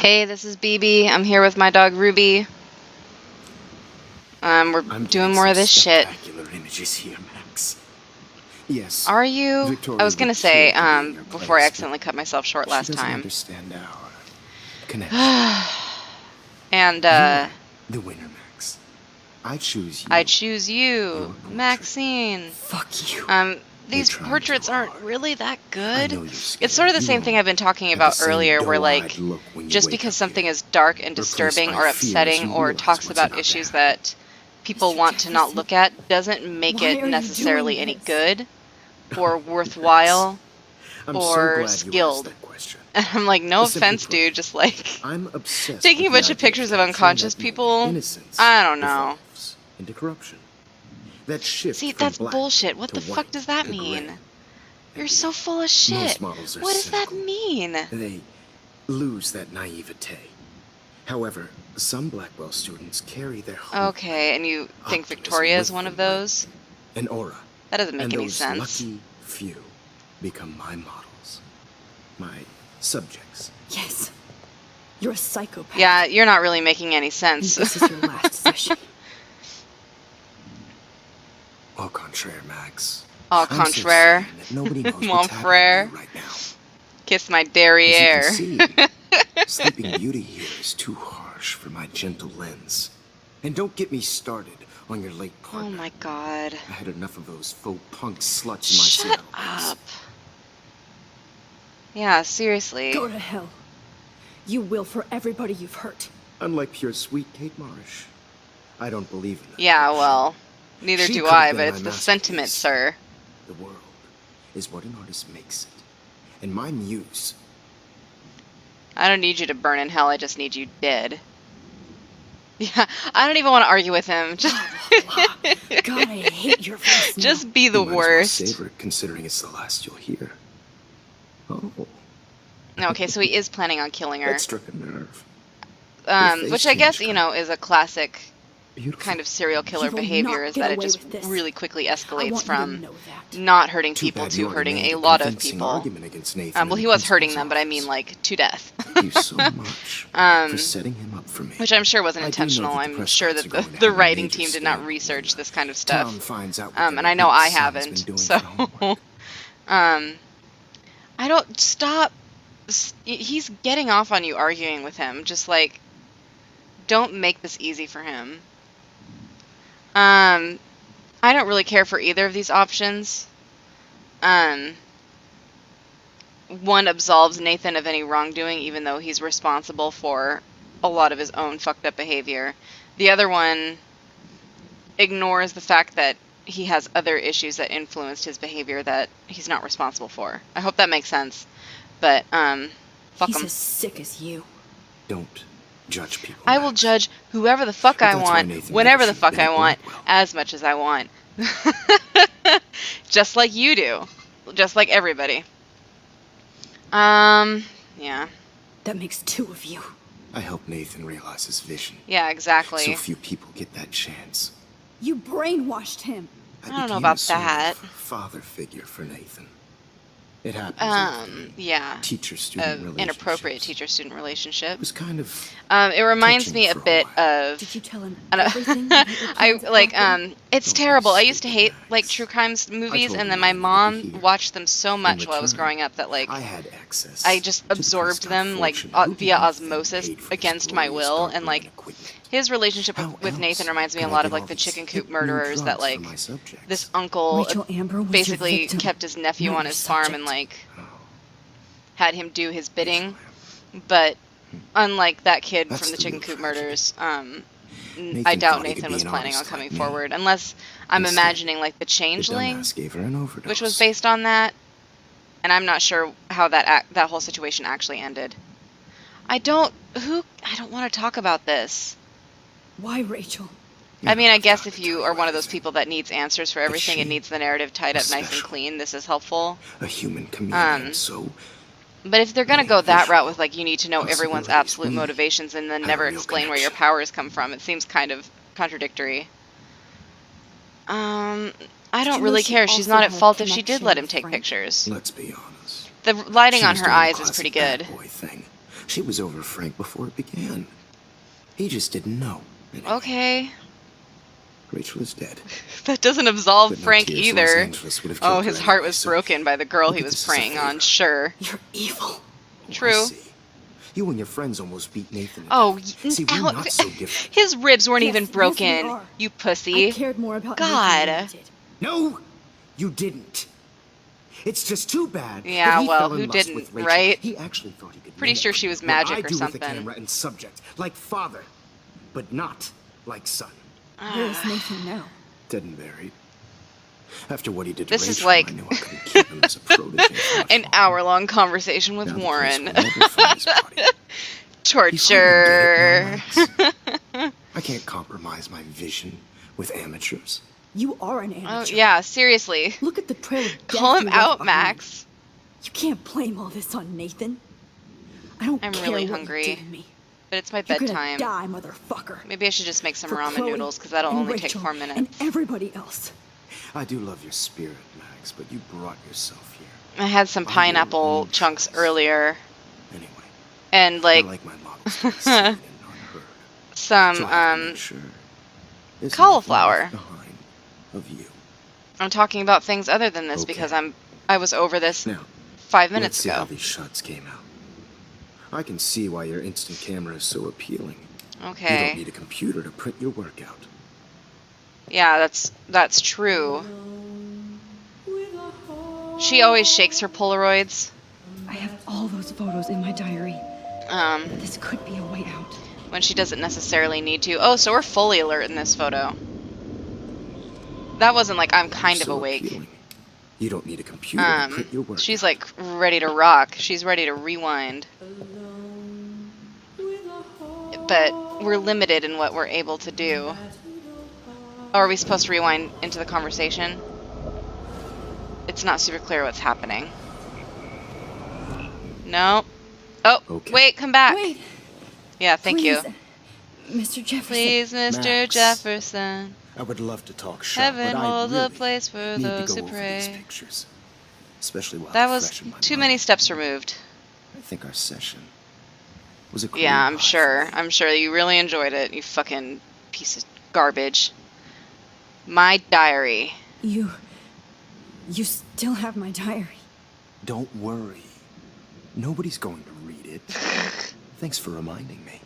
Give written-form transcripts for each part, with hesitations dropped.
Hey, this is Beebee. I'm here with my dog Ruby. We're doing more of this shit. Spectacular images here, Max. Yes. Are you? Victoria I was gonna would say, kill to be in your before I place, accidentally cut myself short but last she doesn't time. understand our connection. And, You are the winner, Max. I choose you. I choose you, Your portrait. Maxine. Fuck you. These You're trying portraits too aren't hard. really that I good. know you're scared. It's sort of the You same will thing I've been talking have about the same earlier, where, like, doe-eyed look when you just wake because up something here. is dark and Replaced disturbing by or fear as upsetting you or realize talks what's about in our issues bag. that people Mr. want to not Jefferson, look at doesn't make why it are you necessarily doing any this? good or worthwhile I'm so or glad you asked skilled. that question. And I'm like, no Simply offense, put, dude, just like I'm obsessed taking a with the bunch of idea pictures of capturing unconscious that moment people. innocence I don't know. evolves into corruption. That shift See, from that's black bullshit. What to the fuck white does that to mean? gray. You're And so full of shit. most models are What does that cynical. mean? They lose that naivete. However, some Blackwell students carry their hope, Okay, and you think optimism Victoria is with one of them like those? an aura. That doesn't make And any those sense. lucky few become my models, my subjects. Yes. You're a psychopath. Yeah, you're not really making any And sense. this is your last session. Au contraire, Max. Au I'm so contraire. certain that nobody knows Mon what's happening frere. to you right now. Kiss my As derriere. you can see, Sleeping Beauty here is too harsh for my gentle lens. And don't get me started on your late partner. Oh my god. I had enough of those faux punk sluts in my Shut Seattle days. up. Yeah, seriously. Go to hell. You will for everybody you've hurt. Unlike pure sweet Kate Marsh, I don't believe in that. Yeah, bullshit. well, neither She do could have I, been but my it's the sentiment, masterpiece. sir. The world is what an artist makes it. And my muse, I don't need you to burn in hell, I just need you dead. Yeah, I don't even want to argue with him. Just, God, I hate your voice now. just be the you might as well worst. savor it, considering it's the last you'll hear. Oh, Okay, so he is planning on killing her. that struck a nerve. Your face Which I guess, changed you know, is a classic Beautiful. kind of serial killer You will behavior, not is get that it away just with this. really quickly I escalates want you to from know that. not hurting Too people bad to you already hurting made a lot of convincing people. argument against Nathan Well, in he the was hurting principal's them, but I mean, office. like, to death. Thank you so much for setting him up for me. Which I'm sure wasn't I do know intentional. that the I'm press sure bots that are going to the have a writing major team did not scandal research when this kind of Tom stuff. finds out what And their I know elite I son has been haven't. doing So, for homework. I don't stop. He's getting off on you arguing with him. Just like, don't make this easy for him. I don't really care for either of these options. One absolves Nathan of any wrongdoing, even though he's responsible for a lot of his own fucked up behavior. The other one ignores the fact that he has other issues that influenced his behavior that he's not responsible for. I hope that makes sense. But, fuck He's him. as sick as you. Don't judge people. I will Max. judge whoever the fuck But I that's why want, Nathan whenever never the should have fuck been I at want, Blackwell. as much as I want. Just like you do. Just like everybody. Yeah. That makes two of you. I hope Nathan realizes vision. Yeah, exactly. So few people get that chance. You brainwashed him. I don't know became about a sort that. of father figure for Nathan. It happens. Yeah. Teacher-student relationships. Inappropriate teacher-student relationship. It was kind of. It reminds touching me a for a bit while. of... Did you tell him I don't- everything about your I plans at like Blackwell? it's Don't be terrible. I used to stupid, hate like Max. true crime movies, told and him then I my needed to mom be here. watched them so much while I was return, growing up that like I had access. I just to the absorbed Prescott them like fortune, who via can be osmosis paid for his against my glorious will, dark and like urban equipment. his relationship How with Nathan else reminds me a could I lot get of like all the these chicken hip coop new murderers that drugs for like my subjects? this uncle Rachel Amber was your basically victim, kept his nephew not on your his farm and subject. like Oh, had him do his bidding. Rachel Amber. But unlike that kid That's from the the chicken real coop tragedy. murders, I Nathan doubt thought he could Nathan be was an planning on artist coming like me. forward, unless I'm Instead, imagining like the The changeling, dumbass gave her an overdose. which was based on that, and I'm not sure how that whole situation actually ended. I don't want to talk about this. Why, Rachel? I mean, I guess I've if tried to you tell are one of those everything. people that needs answers for everything and she needs the narrative tied up was nice and special. clean, this is helpful. A human chameleon, so But if they're gonna many go that visual route with like you need to know everyone's possibilities, absolute we motivations and then have never a real explain where your connection. powers come from, it seems kind of contradictory. I Did don't you know really she care. She's also not at had a fault if she did connection let him with take Frank? pictures. let's be honest. The lighting She on was her doing the eyes is classic pretty bad good. boy thing, She was over Frank before it began. He just didn't know. Anyway, Okay. Rachel is dead. That doesn't absolve But no Frank tears from either. Los Angeles would have Oh, killed his her heart anyway, was so broken by the girl look he at was this as a preying on, favor. sure. You're evil. Oh, I True. see. You and your friends almost beat Nathan. to Oh, death. See, we're not so different. his ribs weren't Yes, even yes, we broken, are. you I pussy. cared more about God. Nathan than you did. No, you didn't. It's just too bad. Yeah, that he well, fell in who lust didn't, with Rachel. right? He actually thought he could. Pretty mimic sure she was what magic I or do with the something. camera and subject, like father, but not like son. Where is Nathan now? Dead and buried. After what he did to This Rachel, is like I knew I couldn't keep him as a protege for much An longer. hour-long conversation with Now the police Warren. will never find his body. You Torture. finally get it now, Max. I can't compromise my vision with amateurs. You are an Oh, amateur. yeah, seriously. Look at the trail of death Call him you left out, behind. Max. You can't blame all this on Nathan. I don't I'm care really what hungry. you did to me. But it's my You're bedtime. gonna die, motherfucker. Maybe I should just make some For ramen Chloe noodles, because that'll and only take Rachel 4 minutes. And everybody else. I do love your spirit, Max, but you brought yourself here. I had some I pineapple will chunks choice. earlier, Anyway, and I like like my models to be seen and unheard. some So I have to make sure there's cauliflower. nothing left behind of you. I'm talking about things other than this Okay. because I was over this Now, 5 let's minutes see how ago. these shots came out. I can see why your instant camera is so appealing. You don't Okay. need a computer to print your work out. Yeah, that's true. She always shakes her Polaroids. I have all those photos in my diary. This could be a way out. When she doesn't necessarily need to. Oh, so we're fully alert in this photo. That wasn't like I'm kind of So awake. appealing. You don't need a computer to print your work She's out. like ready to rock. She's ready to rewind. But we're limited in what we're able to do. Oh, are we supposed to rewind into the conversation? It's not super clear what's happening. No. Oh, Okay. wait, come back. Wait, Yeah, thank you. please, Mr. Jefferson. Please, Mr. Max. Jefferson. I would love to talk shop, Heaven but I holds really a place for need those to who go over these pray. pictures, especially while That they're was fresh in my too mind. many steps removed. I think our session was a great Yeah, I'm high sure. for me. I'm sure you really enjoyed it, you fucking piece of garbage. My diary. You still have my diary. Don't worry. Nobody's going to read it. Thanks for reminding me.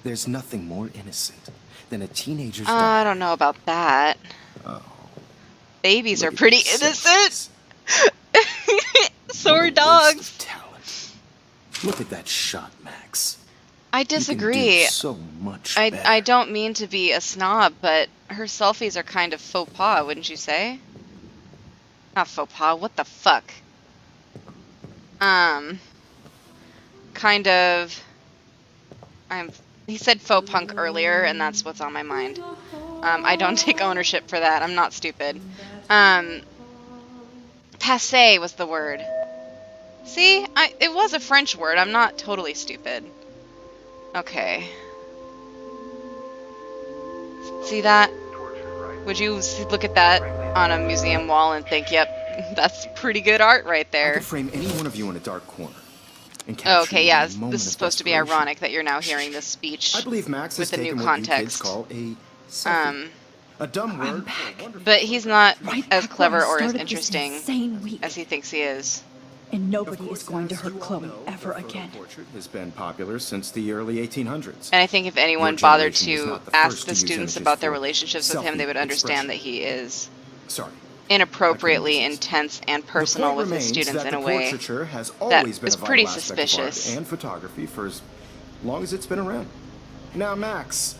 There's nothing more innocent than a teenager's I diary. don't know about that. Oh, Babies look are at pretty these innocent. senses. So What are a waste dogs. of talent. Look at that shot, Max. I You can disagree. do so much I better. don't mean to be a snob, but her selfies are kind of faux pas, wouldn't you say? Not faux pas, what the fuck? Kind of. He said faux punk earlier, and that's what's on my mind. I don't take ownership for that. I'm not stupid. Passé was the word. See? It was a French word. I'm not totally stupid. Okay. See that? Would you look at that on a museum wall and think, yep, that's pretty good art right I there? could frame any one of you in a dark corner. And Oh, capture okay, you yeah, in a moment this is of supposed to be desperation. ironic that you're now hearing this speech. I believe Max has with the new taken what you kids context. call a selfie. A dumb word. for a wonderful But he's not Right as back clever where I or as started this interesting insane week. as he thinks he is. And Of nobody course, is going to as hurt you all Chloe know, ever the photo again. portrait has been popular since the early 1800s. And I think if anyone Your bothered generation was to not the ask first the to use students images about their for relationships with him, they would selfie understand that expression. he is Sorry. inappropriately I couldn't resist. intense and The personal point with his remains students that in a the way portraiture has that always been is a vital pretty aspect suspicious. of art and photography for as long as it's been around. Now, Max,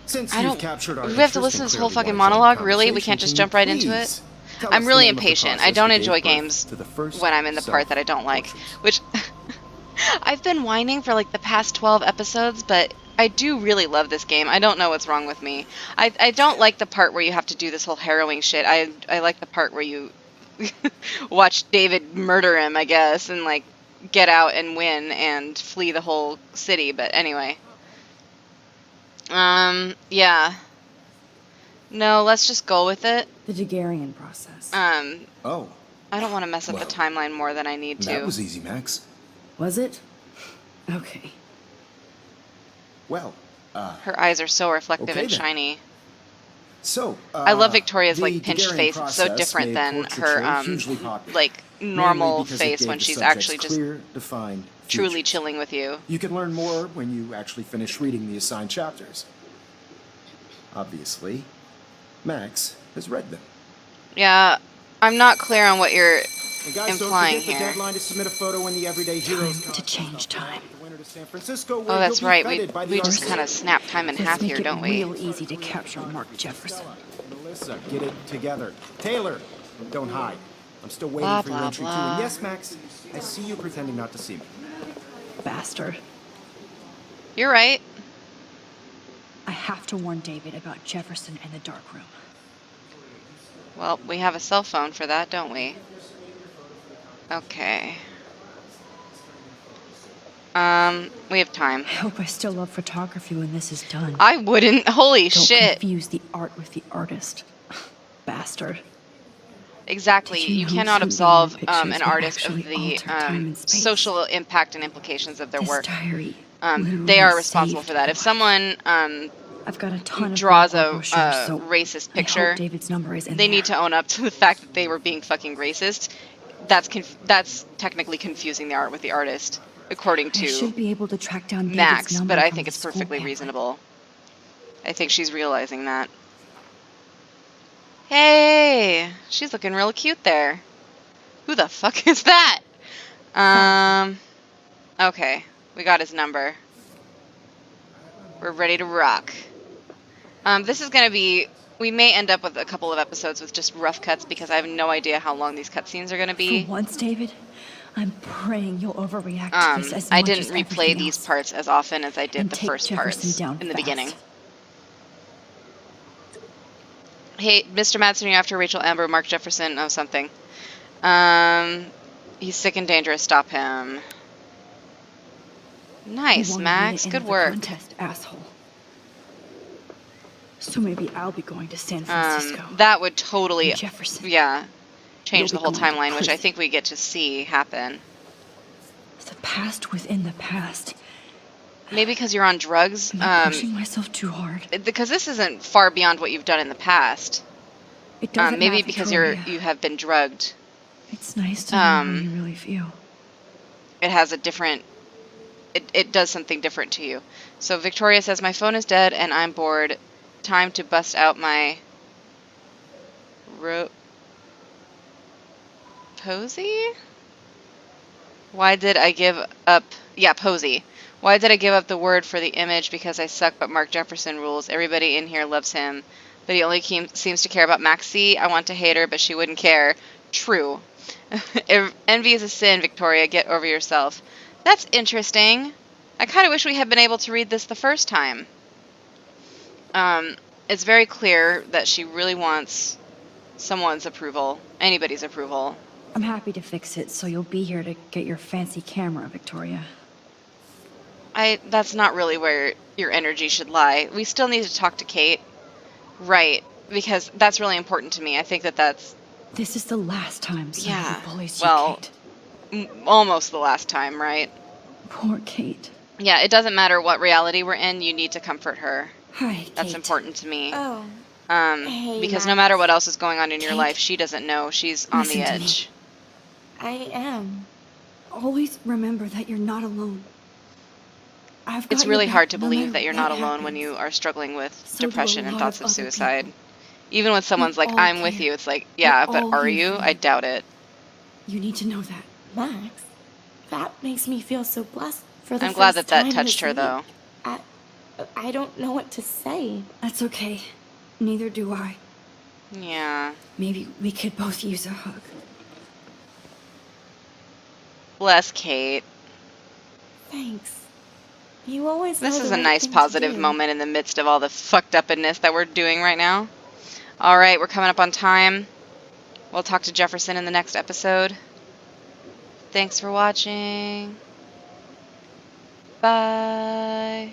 since I you've don't. captured our We have to interest listen to and this whole clearly fucking wanna join the monologue? Really? We conversation, can't just can jump you right into it? please tell I'm us the really name of the impatient. I process don't that enjoy gave birth games to the first when I'm in the part that I don't like. self-portraits? Which I've been whining for like the past 12 episodes, but I do really love this game. I don't know what's wrong with me. I don't like the part where you have to do this whole harrowing shit. I like the part where you watch David murder him, I guess, and like get out and win and flee the whole city. But anyway. Yeah. No, let's just go with it. The Daguerrean process. Oh, I don't want to mess up the Well, timeline more than I need to. that was easy, Max. Was it? Okay. Well, Her eyes are so reflective okay and then. shiny. So, I love Victoria's the like pinched Daguerrean face. It's so process different made than her portraiture hugely popular, like mainly normal because it face gave when the she's subjects actually just clear, defined truly features. chilling with you. You can learn more when you actually finish reading the assigned chapters. Obviously, Max has read them. Yeah, I'm not clear on what you're And guys, don't implying forget the here. deadline to submit a photo in the Everyday Heroes Time to contest. change time. The winner to San Francisco, Oh, where that's you'll be right. feted by the We just artist. kind of snap time in Let's half make here, it don't we? real easy to capture Mark Jefferson. Melissa, get it together. Taylor, don't hide. I'm still waiting Blah, for your blah, entry too. blah. And yes, Max, I see you pretending not to see me. Bastard. You're right. I have to warn David about Jefferson and the dark room. Well, we have a cell phone for that, don't we? Okay. We have time. I hope I still love photography when this is done. I wouldn't. Holy Don't shit. confuse the art with the artist. Bastard. Exactly. Did you You know cannot some absolve A1 pictures an would artist of actually the alter time and space? social impact and implications of their This work. diary They literally are responsible saved for that. my If life. someone I've got a ton of draws billboard a brochures, so racist I picture, hope David's number is in they there. need to own up to the fact that they were being fucking racist. That's technically confusing the art with the artist, according I to should be able to track down David's Max, number but I from think the it's school perfectly pamphlet. reasonable. I think she's realizing that. Hey, she's looking real cute there. Who the fuck is that? Okay, we got his number. We're ready to rock. This is gonna be. We may end up with a couple of episodes with just rough cuts because I have no idea how long these cutscenes are gonna be. For once, David, I'm praying you'll overreact to this as I much didn't as replay everything these else. parts as often as I did And the take first Jefferson parts down in the fast. beginning. Hey, Mr. Madsen, you're after Rachel Amber, Mark Jefferson, oh something. He's sick and dangerous. Stop him. Nice, You wanted me Max. to Good enter the work. contest, asshole. So maybe I'll be going to San Francisco. That would totally, And Jefferson. yeah, change You'll the whole be going to timeline, which I prison. think we get to see happen. The past within the past. Maybe because you're on drugs. Am I pushing myself too hard? Because this isn't far beyond what you've done in the past. It doesn't Maybe matter, because Victoria. you have been drugged. It's nice to know how you really feel. It has a different. It does something different to you. So Victoria says, my phone is dead and I'm bored. Time to bust out my Posey? Why did I give up? Yeah, Posey. Why did I give up the word for the image? Because I suck, but Mark Jefferson rules. Everybody in here loves him, but he only seems to care about Maxie. I want to hate her, but she wouldn't care. True. Envy is a sin, Victoria. Get over yourself. That's interesting. I kind of wish we had been able to read this the first time. It's very clear that she really wants someone's approval, anybody's approval. I'm happy to fix it, so you'll be here to get your fancy camera, Victoria. That's not really where your energy should lie. We still need to talk to Kate. Right, because that's really important to me. I think that's... This is the last time somebody bullies you, Kate. Almost the last time, right? Poor Kate. Yeah, it doesn't matter what reality we're in, you need to comfort her. Hi, Kate. That's important to me. Oh. Hey, because Max. no matter what else is going on in your Kate. life, she doesn't know. She's on the Listen to edge. I am. Always remember that you're not alone. I've got It's your really back hard to no believe matter that you're what not alone when happens. you are struggling with So do a depression and lot thoughts of of other suicide. people. Even when someone's We like, all I'm with care. you, it's like, yeah, We're but all are here you? for I you. doubt it. You need to know that. Max, that makes me feel so blessed for the I'm glad first that time touched this her, though. week. I don't know what to say. That's okay. Neither do I. Yeah. Maybe we could both use a hug. Bless Kate. Thanks. You always This know is the a right nice thing to positive do. moment in the midst of all the fucked upness that we're doing right now. Alright, we're coming up on time. We'll talk to Jefferson in the next episode. Thanks for watching. Bye.